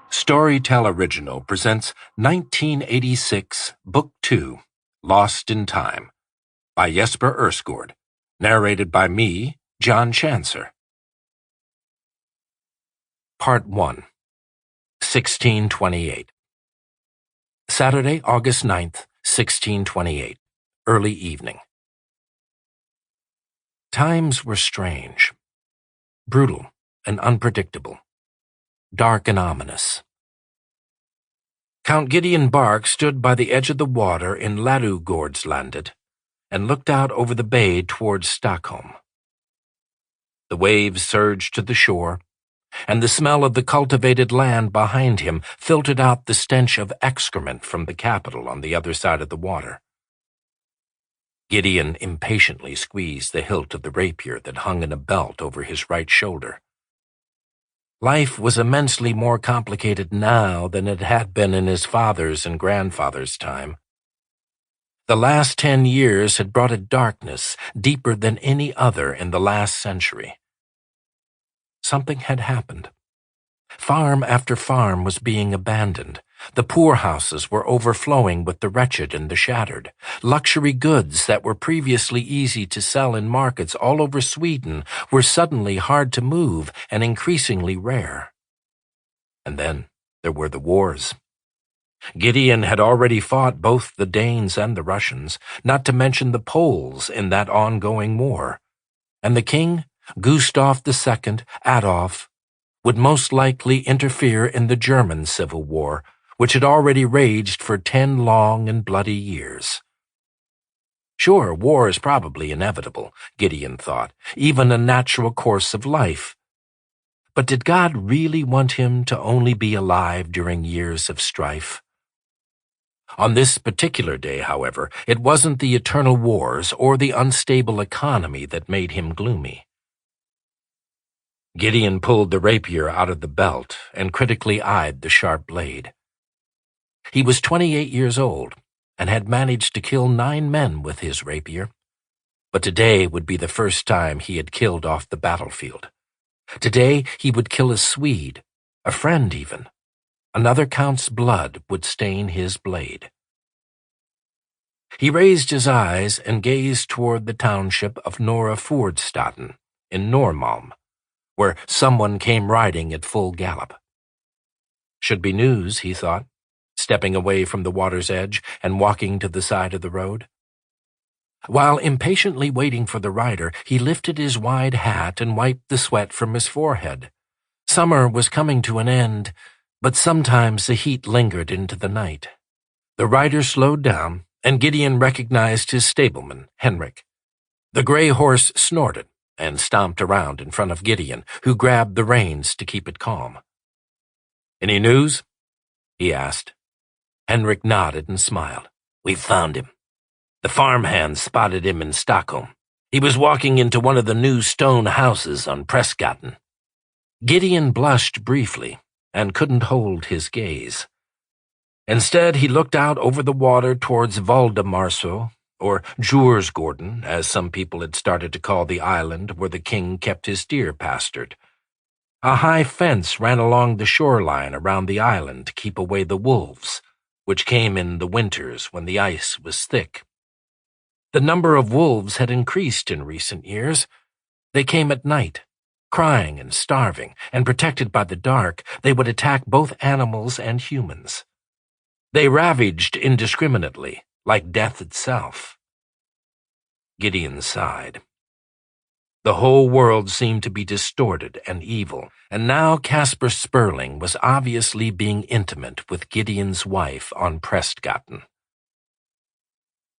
Storytel Original presents 1986, Book 2, Lost in Time, by Jesper Ersgård, narrated by me, John Chancer. Part 1, 1628. Saturday, August 9th, 1628, early evening. Times were strange, brutal and unpredictable, dark and ominous. Count Gideon Bark stood by the edge of the water in Ladugårdslandet and looked out over the bay towards Stockholm. The waves surged to the shore, and the smell of the cultivated land behind him filtered out the stench of excrement from the capital on the other side of the water. Gideon impatiently squeezed the hilt of the rapier that hung in a belt over his right shoulder. Life was immensely more complicated now than it had been in his father's and grandfather's time. The last 10 years had brought a darkness deeper than any other in the last century. Something had happened. Farm after farm was being abandoned. The poorhouses were overflowing with the wretched and the shattered. Luxury goods that were previously easy to sell in markets all over Sweden were suddenly hard to move and increasingly rare. And then there were the wars. Gideon had already fought both the Danes and the Russians, not to mention the Poles in that ongoing war. And the king, Gustav II Adolf, would most likely interfere in the German Civil War, which had already raged for 10 long and bloody years. Sure, war is probably inevitable, Gideon thought, even a natural course of life. But did God really want him to only be alive during years of strife? On this particular day, however, it wasn't the eternal wars or the unstable economy that made him gloomy. Gideon pulled the rapier out of the belt and critically eyed the sharp blade. He was 28 years old and had managed to kill 9 men with his rapier. But today would be the first time he had killed off the battlefield. Today he would kill a Swede, a friend even. Another count's blood would stain his blade. He raised his eyes and gazed toward the township of Norra Fordstaden in Norrmalm, where someone came riding at full gallop. Should be news, he thought, stepping away from the water's edge and walking to the side of the road. While impatiently waiting for the rider, he lifted his wide hat and wiped the sweat from his forehead. Summer was coming to an end, but sometimes the heat lingered into the night. The rider slowed down, and Gideon recognized his stableman, Henrik. The gray horse snorted and stomped around in front of Gideon, who grabbed the reins to keep it calm. "Any news?" he asked. Henrik nodded and smiled. "We've found him. The farmhands spotted him in Stockholm. He was walking into one of the new stone houses on Prästgatan." Gideon blushed briefly and couldn't hold his gaze. Instead, he looked out over the water towards Valdemarsö, or Djursgården, as some people had started to call the island where the king kept his deer pastured. A high fence ran along the shoreline around the island to keep away the wolves, which came in the winters when the ice was thick. The number of wolves had increased in recent years. They came at night, crying and starving, and protected by the dark, they would attack both animals and humans. They ravaged indiscriminately, like death itself. Gideon sighed. The whole world seemed to be distorted and evil, and now Casper Sperling was obviously being intimate with Gideon's wife on Prästgatan.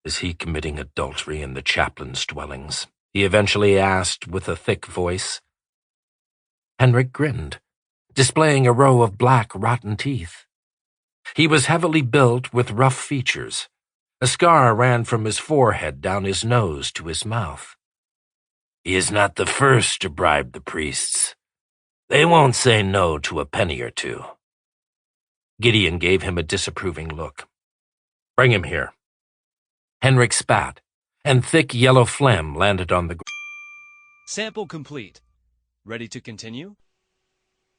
"Is he committing adultery in the chaplain's dwellings?" he eventually asked with a thick voice. Henrik grinned, displaying a row of black, rotten teeth. He was heavily built with rough features. A scar ran from his forehead down his nose to his mouth. "He is not the first to bribe the priests. They won't say no to a penny or two." Gideon gave him a disapproving look. "Bring him here." Henrik spat, and thick yellow phlegm landed on the ground. Sample complete. Ready to continue?